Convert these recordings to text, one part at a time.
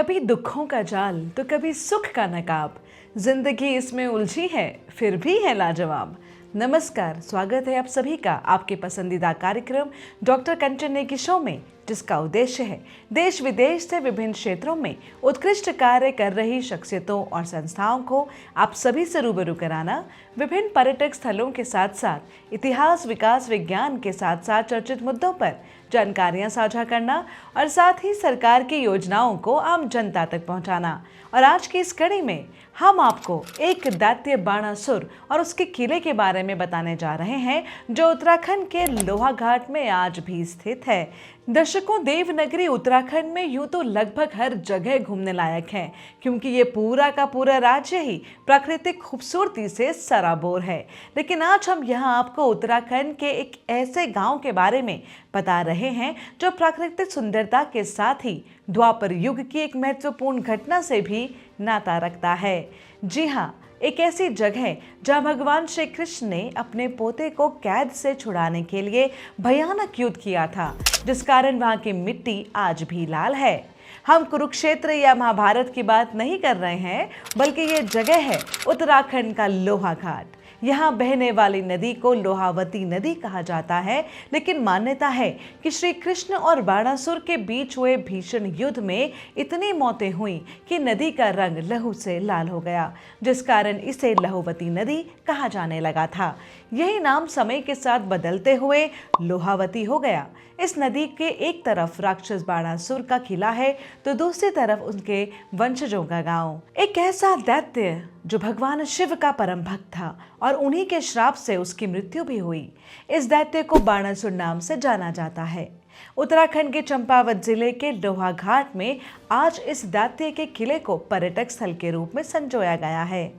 कभी दुखों का जाल तो कभी सुख का नकाब, जिंदगी इसमें उलझी है फिर भी है लाजवाब। नमस्कार, स्वागत है आप सभी का आपके पसंदीदा कार्यक्रम डॉक्टर कंचन नेगी शो में, जिसका उद्देश्य है देश विदेश से विभिन्न क्षेत्रों में उत्कृष्ट कार्य कर रही शख्सियतों और संस्थाओं को आप सभी से रूबरू कराना, विभिन्न पर्यटक स्थलों के साथ साथ इतिहास, विकास, विज्ञान के साथ साथ चर्चित मुद्दों पर जानकारियां साझा करना और साथ ही सरकार की योजनाओं को आम जनता तक पहुंचाना। और आज की इस कड़ी में हम आपको एक दैत्य बाणासुर और उसके किले के बारे में बताने जा रहे हैं, जो उत्तराखंड के लोहाघाट में आज भी स्थित है। दर्शकों, देवनगरी उत्तराखंड में यूं तो लगभग हर जगह घूमने लायक है, क्योंकि ये पूरा का पूरा राज्य ही प्राकृतिक खूबसूरती से सराबोर है। लेकिन आज हम यहाँ आपको उत्तराखंड के एक ऐसे गांव के बारे में बता रहे हैं जो प्राकृतिक सुंदरता के साथ ही द्वापर युग की एक महत्वपूर्ण घटना से भी नाता रखता है। जी हाँ, एक ऐसी जगह जहां भगवान श्री कृष्ण ने अपने पोते को कैद से छुड़ाने के लिए भयानक युद्ध किया था, जिस कारण वहां की मिट्टी आज भी लाल है। हम कुरुक्षेत्र या महाभारत की बात नहीं कर रहे हैं, बल्कि ये जगह है उत्तराखंड का लोहाघाट। यहाँ बहने वाली नदी को लोहावती नदी कहा जाता है, लेकिन मान्यता है कि श्री कृष्ण और बाणासुर के बीच हुए भीषण युद्ध में इतनी मौतें हुई कि नदी का रंग लहू से लाल हो गया, जिस कारण इसे लहूवती नदी कहा जाने लगा था। यही नाम समय के साथ बदलते हुए लोहावती हो गया। इस नदी के एक तरफ राक्षस बाणासुर का किला है, तो दूसरी तरफ उनके वंशजों का गांव। एक ऐसा दैत्य जो भगवान शिव का परम भक्त था और उन्हीं के श्राप से उसकी मृत्यु भी हुई। इस दैत्य को बाणासुर नाम से जाना जाता है। उत्तराखंड के चंपावत जिले के लोहाघाट में आज इस दैत्य के किले को पर्यटक स्थल के रूप में संजोया गया है।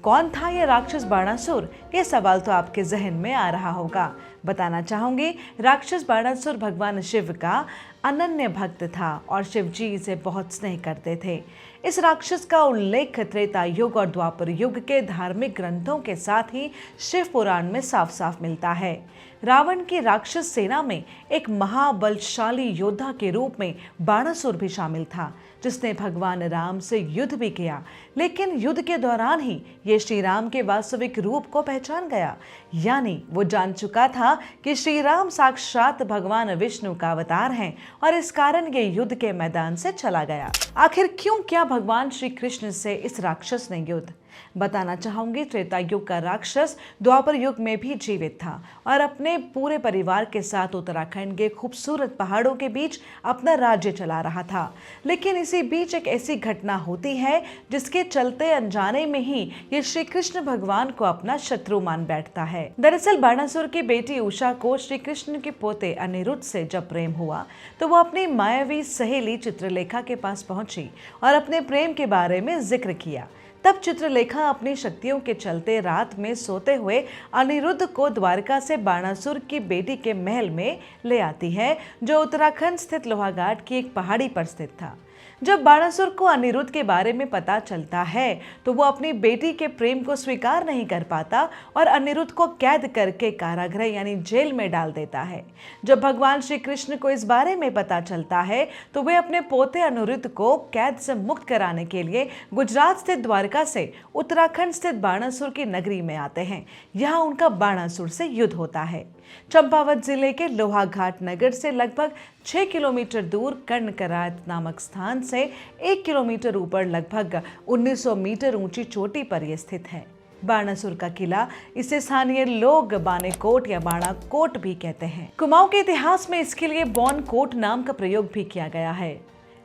कौन था ये राक्षस बाणासुर? ये सवाल तो आपके जहन में आ रहा होगा। बताना चाहूंगी, राक्षस बाणासुर भगवान शिव का अनन्य भक्त था और शिव जी इसे बहुत स्नेह करते थे। इस राक्षस का उल्लेख त्रेता युग और द्वापर युग के धार्मिक ग्रंथों के साथ ही शिव पुराण में साफ साफ मिलता है। रावण की राक्षस सेना में एक महाबलशाली योद्धा के रूप में बाणासुर भी शामिल था, जिसने भगवान राम से युद्ध भी किया। लेकिन युद्ध के दौरान ही ये श्री राम के वास्तविक रूप को पहचान गया, यानी वो जान चुका था कि श्री राम साक्षात भगवान विष्णु का अवतार हैं, और इस कारण ये युद्ध के मैदान से चला गया। आखिर क्यों किया भगवान श्री कृष्ण से इस राक्षस ने युद्ध? बताना चाहूंगी, त्रेता युग का राक्षस द्वापर युग में भी जीवित था और अपने पूरे परिवार के साथ उत्तराखंड के खूबसूरत पहाड़ों के बीच अपना राज्य चला रहा था। लेकिन इसी बीच एक ऐसी घटना होती है जिसके चलते अनजाने में ही ये श्री कृष्ण भगवान को अपना शत्रु मान बैठता है। दरअसल बाणासुर की बेटी उषा को श्री कृष्ण के पोते अनिरुद्ध से जब प्रेम हुआ, तो वो अपनी मायावी सहेली चित्रलेखा के पास पहुंची और अपने प्रेम के बारे में जिक्र किया। तब चित्रलेखा अपनी शक्तियों के चलते रात में सोते हुए अनिरुद्ध को द्वारका से बाणासुर की बेटी के महल में ले आती है, जो उत्तराखंड स्थित लोहाघाट की एक पहाड़ी पर स्थित था। जब बाणासुर को अनिरुद्ध के बारे में पता चलता है, तो वो अपनी बेटी के प्रेम को स्वीकार नहीं कर पाता और अनिरुद्ध को कैद करके कारागृह यानी जेल में डाल देता है। जब भगवान श्री कृष्ण को इस बारे में पता चलता है, तो वे अपने पोते अनिरुद्ध को कैद से मुक्त कराने के लिए गुजरात स्थित द्वारका से उत्तराखंड स्थित बाणासुर की नगरी में आते हैं। यहाँ उनका बाणासुर से युद्ध होता है। चंपावत जिले के लोहाघाट नगर से लगभग 6 किलोमीटर दूर कर्णकरात नामक स्थान से 1 किलोमीटर ऊपर लगभग 1900 मीटर ऊंची चोटी पर यह स्थित है। बाणासुर का किला, इसे स्थानीय लोग बानेकोट या बाणाकोट भी कहते हैं। कुमाऊं के इतिहास में इसके लिए बॉनकोट नाम का प्रयोग भी किया गया है।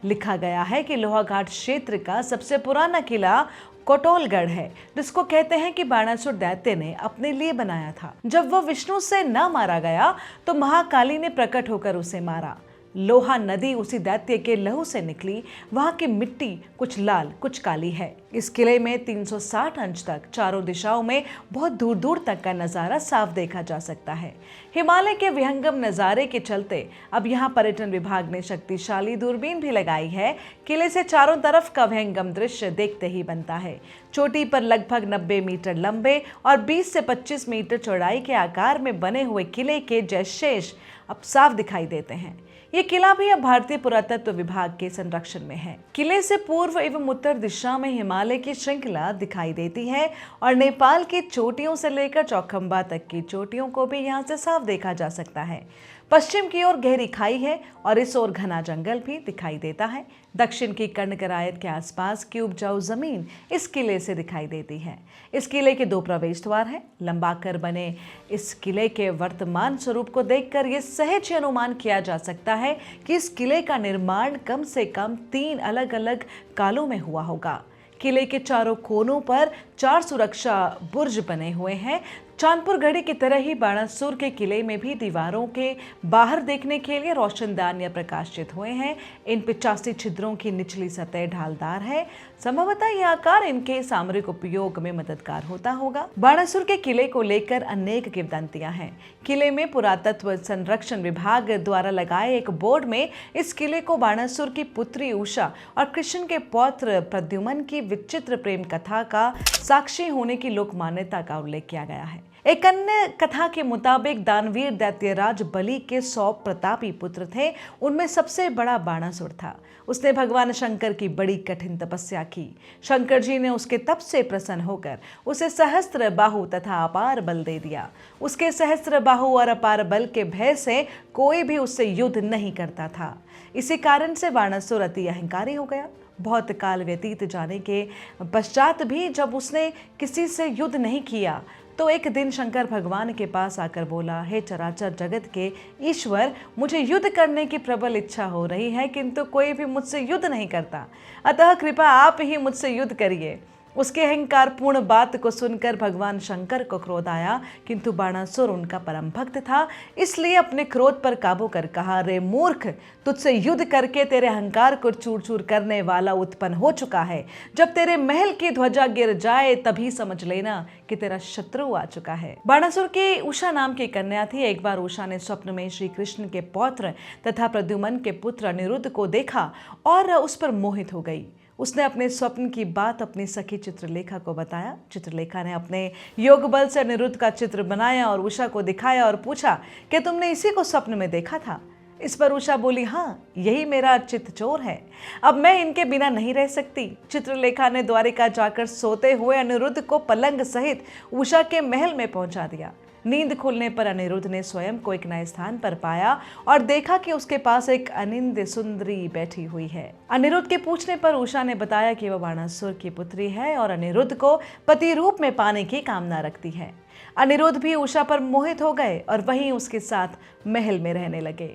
लिखा गया है कि लोहाघाट क्षेत्र का सबसे पुराना किला कोटोलगढ़ है, जिसको कहते हैं कि बाणासुर दैत्य ने अपने लिए बनाया था। जब वह विष्णु से न मारा गया, तो महाकाली ने प्रकट होकर उसे मारा। लोहा नदी उसी दैत्य के लहू से निकली। वहाँ की मिट्टी कुछ लाल कुछ काली है। इस किले में 360 अंश तक चारों दिशाओं में बहुत दूर दूर तक का नज़ारा साफ देखा जा सकता है। हिमालय के विहंगम नज़ारे के चलते अब यहाँ पर्यटन विभाग ने शक्तिशाली दूरबीन भी लगाई है। किले से चारों तरफ का विहंगम दृश्य देखते ही बनता है। चोटी पर लगभग 90 मीटर लंबे और 20 से 25 मीटर चौड़ाई के आकार में बने हुए किले के जयशेष अब साफ दिखाई देते हैं। ये किला भी अब भारतीय पुरातत्व विभाग के संरक्षण में है। किले से पूर्व एवं उत्तर दिशा में हिमालय की श्रृंखला दिखाई देती है और नेपाल की चोटियों से लेकर चौखंबा तक की चोटियों को भी यहाँ से साफ देखा जा सकता है। पश्चिम की ओर गहरी खाई है और इस ओर घना जंगल भी दिखाई देता है। दक्षिण की कर्णकरायत के आसपास की उपजाऊ जमीन इस किले से दिखाई देती है। इस किले के 2 प्रवेश द्वार हैं। लंबाकर बने इस किले के वर्तमान स्वरूप को देखकर यह सहज अनुमान किया जा सकता है कि इस किले का निर्माण कम से कम 3 अलग अलग कालों में हुआ होगा। किले के चारों कोनों पर 4 सुरक्षा बुर्ज बने हुए हैं। चांदपुर गढ़ी की तरह ही बाणासुर के किले में भी दीवारों के बाहर देखने के लिए रोशनदान या प्रकाशित हुए हैं। इन 85 छिद्रों की निचली सतह ढालदार है। संभवतः यह आकार इनके सामरिक उपयोग में मददगार होता होगा। बाणासुर के किले को लेकर अनेक किंवदंतियां हैं। किले में पुरातत्व संरक्षण विभाग द्वारा लगाए एक बोर्ड में इस किले को बाणासुर की पुत्री उषा और कृष्ण के पौत्र प्रद्युमन की विचित्र प्रेम कथा का साक्षी होने की लोक मान्यता का उल्लेख किया गया है। एक अन्य कथा के मुताबिक दानवीर दैत्यराज बलि के 100 प्रतापी पुत्र थे। उनमें सबसे बड़ा बाणासुर था। उसने भगवान शंकर की बड़ी कठिन तपस्या की। शंकर जी ने उसके तप से प्रसन्न होकर उसे सहस्त्र बाहु तथा अपार बल दे दिया। उसके सहस्त्र बाहु और अपार बल के भय से कोई भी उससे युद्ध नहीं करता था। इसी कारण से बाणासुर अति अहंकारी हो गया। बहुत काल व्यतीत जाने के पश्चात भी जब उसने किसी से युद्ध नहीं किया तो एक दिन शंकर भगवान के पास आकर बोला, हे चराचर जगत के ईश्वर, मुझे युद्ध करने की प्रबल इच्छा हो रही है, किंतु कोई भी मुझसे युद्ध नहीं करता, अतः कृपा आप ही मुझसे युद्ध करिए। उसके अहंकार पूर्ण बात को सुनकर भगवान शंकर को क्रोध आया, किंतु बाणासुर उनका परम भक्त था, इसलिए अपने क्रोध पर काबू कर कहा, रे मूर्ख, तुझसे युद्ध करके तेरे अहंकार को चूर चूर करने वाला उत्पन्न हो चुका है। जब तेरे महल की ध्वजा गिर जाए तभी समझ लेना कि तेरा शत्रु आ चुका है। बाणासुर की उषा नाम की कन्या थी। एक बार उषा ने स्वप्न में श्री कृष्ण के पौत्र तथा प्रद्युमन के पुत्र अनिरुद्ध को देखा और उस पर मोहित हो गई। उसने अपने स्वप्न की बात अपनी सखी चित्रलेखा को बताया। चित्रलेखा ने अपने योग बल से अनिरुद्ध का चित्र बनाया और उषा को दिखाया और पूछा कि तुमने इसी को स्वप्न में देखा था। इस पर उषा बोली, हाँ, यही मेरा चित्त चोर है, अब मैं इनके बिना नहीं रह सकती। चित्रलेखा ने द्वारिका जाकर सोते हुए अनिरुद्ध को पलंग सहित उषा के महल में पहुंचा दिया। नींद खुलने पर अनिरुद्ध ने स्वयं को एक नए स्थान पर पाया और देखा कि उसके पास एक अनिंद सुंदरी बैठी हुई है। अनिरुद्ध के पूछने पर उषा ने बताया कि वह बाणासुर की पुत्री है और अनिरुद्ध को पति रूप में पाने की कामना रखती है। अनिरुद्ध भी उषा पर मोहित हो गए और वहीं उसके साथ महल में रहने लगे।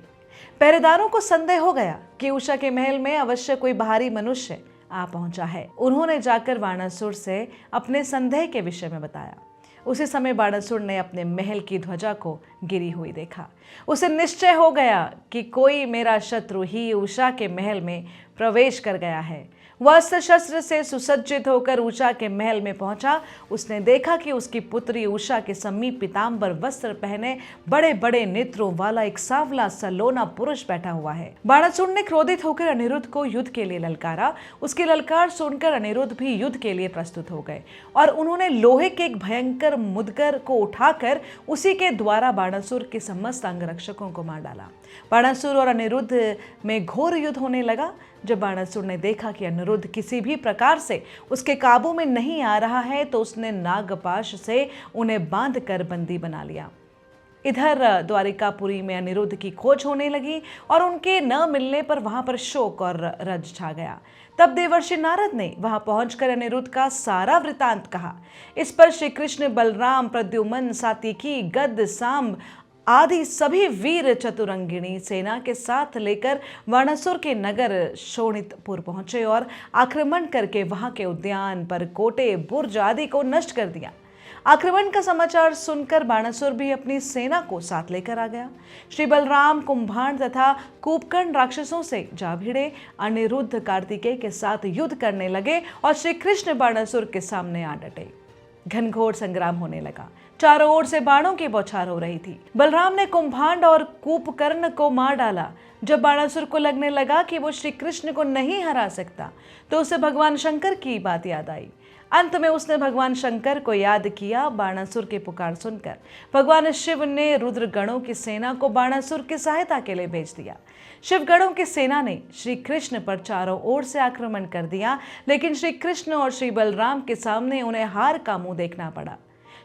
पहरेदारों को संदेह हो गया कि उषा के महल में अवश्य कोई बाहरी मनुष्य आ पहुंचा है। उन्होंने जाकर बाणासुर से अपने संदेह के विषय में बताया। उसी समय बाणासुर ने अपने महल की ध्वजा को गिरी हुई देखा। उसे निश्चय हो गया कि कोई मेरा शत्रु ही उषा के महल में प्रवेश कर गया है। वह अस्त्र शस्त्र से सुसज्जित होकर उषा के महल में पहुंचा। उसने देखा कि उसकी पुत्री उषा के समीप पीतांबर वस्त्र पहने बड़े बड़े नेत्रों वाला एक सांवला सलोना पुरुष बैठा हुआ है। बाणासुर ने क्रोधित होकर अनिरुद्ध को युद्ध के लिए ललकारा। उसकी ललकार सुनकर अनिरुद्ध भी युद्ध के लिए प्रस्तुत हो गए और उन्होंने लोहे के एक भयंकर मुदगर को उठाकर उसी के द्वारा बाणासुर के समस्त अंगरक्षकों को मार डाला। बाणासुर और अनिरुद्ध में घोर युद्ध होने लगा। जब बाणासुर ने देखा कि अनिरुद्ध किसी भी प्रकार से उसके काबू में नहीं आ रहा है तो उसने नागपाश से उन्हें बांधकर बंदी बना लिया। इधर द्वारिकापुरी में अनिरुद्ध की खोज होने लगी और उनके न मिलने पर वहां पर शोक और रज छा गया। तब देवर्षि नारद ने वहां पहुंचकर अनिरुद्ध का सारा वृतांत कहा। इस पर श्री कृष्ण, बलराम, प्रद्युमन, सात्यकी, गद, सांब आदि सभी वीर चतुरंगिणी सेना के साथ लेकर बाणासुर के नगर शोणितपुर पहुंचे और आक्रमण करके वहां के उद्यान पर कोटे, बुर्ज आदि को नष्ट कर दिया। आक्रमण का समाचार सुनकर बाणासुर भी अपनी सेना को साथ लेकर आ गया। श्री बलराम कुंभाण तथा कूपकर्ण राक्षसों से जा भिड़े। अनिरुद्ध कार्तिकेय के साथ युद्ध करने लगे और श्री कृष्ण बाणासुर के सामने आ डटे। घनघोर संग्राम होने लगा। चारों ओर से बाणों की बौछार हो रही थी। बलराम ने कुंभांड और कूपकर्ण को मार डाला। जब बाणासुर को लगने लगा कि वो श्री कृष्ण को नहीं हरा सकता, तो उसे भगवान शंकर की बात याद आई। अंत में उसने भगवान शंकर को याद किया। बाणासुर की पुकार सुनकर भगवान शिव ने रुद्र गणों की सेना को बाणासुर की सहायता के लिए भेज दिया। शिव गणों की सेना ने श्री कृष्ण पर चारों ओर से आक्रमण कर दिया, लेकिन श्री कृष्ण और श्री बलराम के सामने उन्हें हार का मुंह देखना पड़ा।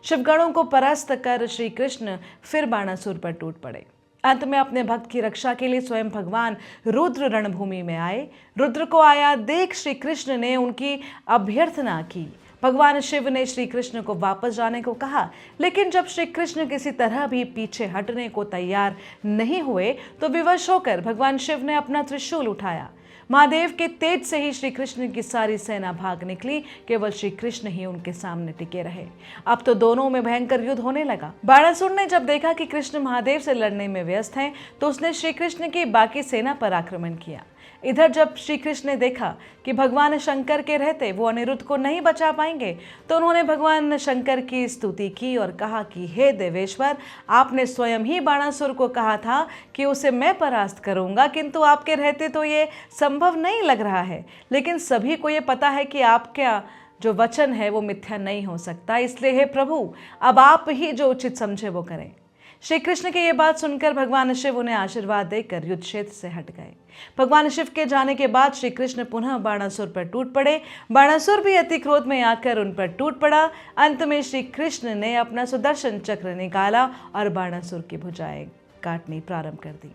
शिवगणों को परास्त कर श्री कृष्ण फिर बाणासुर पर टूट पड़े। अंत में अपने भक्त की रक्षा के लिए स्वयं भगवान रुद्र रणभूमि में आए। रुद्र को आया देख श्री कृष्ण ने उनकी अभ्यर्थना की। भगवान शिव ने श्री कृष्ण को वापस जाने को कहा, लेकिन जब श्री कृष्ण किसी तरह भी पीछे हटने को तैयार नहीं हुए, तो विवश होकर भगवान शिव ने अपना त्रिशूल उठाया। महादेव के तेज से ही श्री कृष्ण की सारी सेना भाग निकली। केवल श्री कृष्ण ही उनके सामने टिके रहे। अब तो दोनों में भयंकर युद्ध होने लगा। बाणासुर ने जब देखा कि कृष्ण महादेव से लड़ने में व्यस्त हैं, तो उसने श्री कृष्ण की बाकी सेना पर आक्रमण किया। इधर जब श्री कृष्ण ने देखा कि भगवान शंकर के रहते वो अनिरुद्ध को नहीं बचा पाएंगे, तो उन्होंने भगवान शंकर की स्तुति की और कहा कि हे देवेश्वर, आपने स्वयं ही बाणासुर को कहा था कि उसे मैं परास्त करूंगा, किंतु आपके रहते तो ये संभव नहीं लग रहा है। लेकिन सभी को ये पता है कि आपका जो वचन है वो मिथ्या नहीं हो सकता, इसलिए हे प्रभु, अब आप ही जो उचित समझे वो करें। श्री कृष्ण की ये बात सुनकर भगवान शिव उन्हें आशीर्वाद देकर युद्ध क्षेत्र से हट गए। भगवान शिव के जाने के बाद श्री कृष्ण पुनः बाणासुर पर टूट पड़े। बाणासुर भी अति क्रोध में आकर उन पर टूट पड़ा। अंत में श्री कृष्ण ने अपना सुदर्शन चक्र निकाला और बाणासुर की भुजाएं काटनी प्रारंभ कर दी।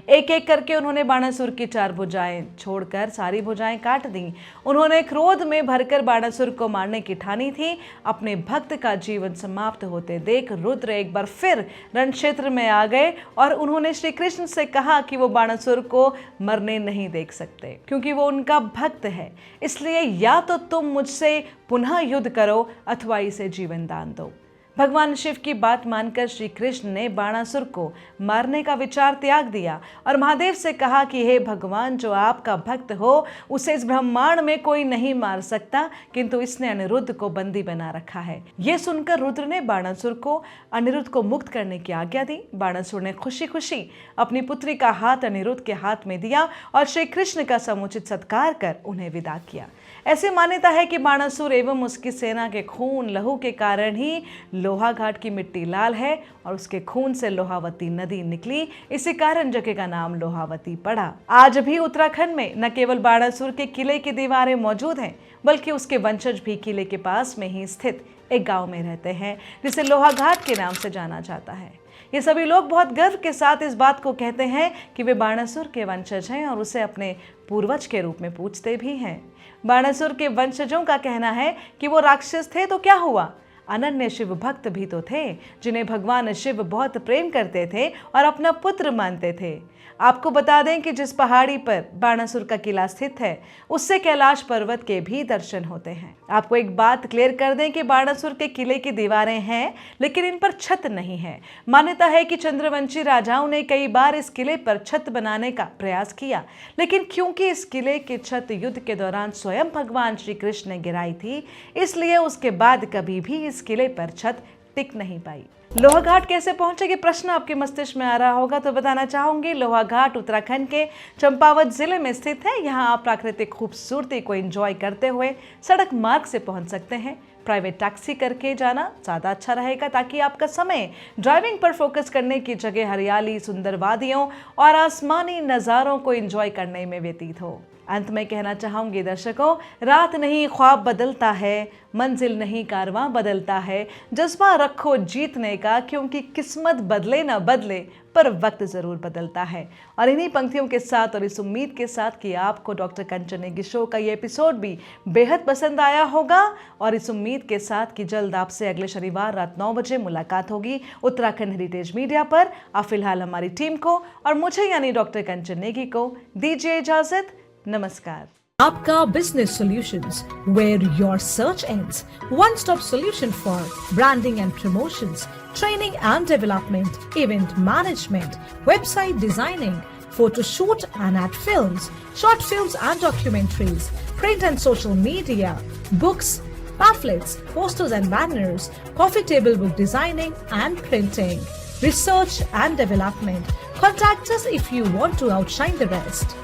एक एक करके उन्होंने बाणासुर की 4 भुजाएं छोड़कर सारी भुजाएं काट दी। उन्होंने क्रोध में भरकर बाणासुर को मारने की ठानी थी। अपने भक्त का जीवन समाप्त होते देख रुद्र एक बार फिर रण क्षेत्र में आ गए और उन्होंने श्री कृष्ण से कहा कि वो बाणासुर को मरने नहीं देख सकते, क्योंकि वो उनका भक्त है। इसलिए या तो तुम मुझसे पुनः युद्ध करो अथवा इसे जीवन दान दो। भगवान शिव की बात मानकर श्री कृष्ण ने बाणासुर को मारने का विचार त्याग दिया और महादेव से कहा कि हे भगवान, जो आपका भक्त हो उसे इस ब्रह्मांड में कोई नहीं मार सकता, किंतु इसने अनिरुद्ध को बंदी बना रखा है। ये सुनकर रुद्र ने बाणासुर को अनिरुद्ध को मुक्त करने की आज्ञा दी। बाणासुर ने खुशी खुशी अपनी पुत्री का हाथ अनिरुद्ध के हाथ में दिया और श्री कृष्ण का समुचित सत्कार कर उन्हें विदा किया। ऐसी मान्यता है कि बाणासुर एवं उसकी सेना के खून लहू के कारण ही लोहा घाट की मिट्टी लाल है और उसके खून से लोहावती नदी निकली। इसी कारण जगह का नाम लोहावती पड़ा। आज भी उत्तराखंड में न केवल बाणासुर के किले की दीवारें मौजूद हैं, बल्कि उसके वंशज भी किले के पास में ही स्थित एक गांव में रहते हैं, जिसे लोहा घाट के नाम से जाना जाता है। ये सभी लोग बहुत गर्व के साथ इस बात को कहते हैं कि वे बाणासुर के वंशज हैं और उसे अपने पूर्वज के रूप में पूजते भी हैं। बाणासुर के वंशजों का कहना है कि वो राक्षस थे तो क्या हुआ, अनन्य शिव भक्त भी तो थे, जिन्हें भगवान शिव बहुत प्रेम करते थे और अपना पुत्र मानते थे। आपको बता दें कि जिस पहाड़ी पर बाणासुर का किला स्थित है, उससे कैलाश पर्वत के भी दर्शन होते हैं। आपको एक बात क्लियर कर दें कि बाणासुर के किले की दीवारें हैं, लेकिन इन पर छत नहीं है। मान्यता है कि चंद्रवंशी राजाओं ने कई बार इस किले पर छत बनाने का प्रयास किया, लेकिन क्योंकि इस किले की छत युद्ध के दौरान स्वयं भगवान श्री कृष्ण ने गिराई थी, इसलिए उसके बाद कभी भी इस किले पर छत टिक नहीं पाई। लोहाघाट कैसे पहुंचे, ये प्रश्न आपके मस्तिष्क में आ रहा होगा, तो बताना चाहूंगी। लोहाघाट उत्तराखंड के चंपावत जिले में स्थित है। यहाँ आप प्राकृतिक खूबसूरती को एंजॉय करते हुए सड़क मार्ग से पहुंच सकते हैं। प्राइवेट टैक्सी करके जाना ज़्यादा अच्छा रहेगा, ताकि आपका समय ड्राइविंग पर फोकस करने की जगह हरियाली, सुंदर वादियों और आसमानी नज़ारों को एंजॉय करने में व्यतीत हो। अंत में कहना चाहूंगी दर्शकों, रात नहीं ख्वाब बदलता है, मंजिल नहीं कारवां बदलता है। जज्बा रखो जीतने का, क्योंकि किस्मत बदले ना बदले पर वक्त ज़रूर बदलता है। और इन्हीं पंक्तियों के साथ और इस उम्मीद के साथ कि आपको डॉक्टर कंचन नेगी शो का ये एपिसोड भी बेहद पसंद आया होगा, और इस उम्मीद के साथ कि जल्द आपसे अगले शनिवार रात 9 बजे मुलाकात होगी उत्तराखंड हेरिटेज मीडिया पर। आप फिलहाल हमारी टीम को और मुझे यानी डॉक्टर कंचन नेगी को दीजिए इजाजत। नमस्कार। आपका business solutions, where your search ends. One-stop solution for branding and promotions, training and development, event management, website designing, photo shoot and ad films, short films and documentaries, print and social media, books, pamphlets, posters and banners, coffee table book designing and printing, research and development. Contact us if you want to outshine the rest.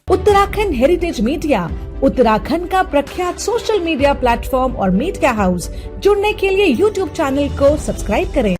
Uttarakhand heritage media, Uttarakhand का प्रख्यात social media platform और media house. जुड़ने के लिए YouTube channel को subscribe करें।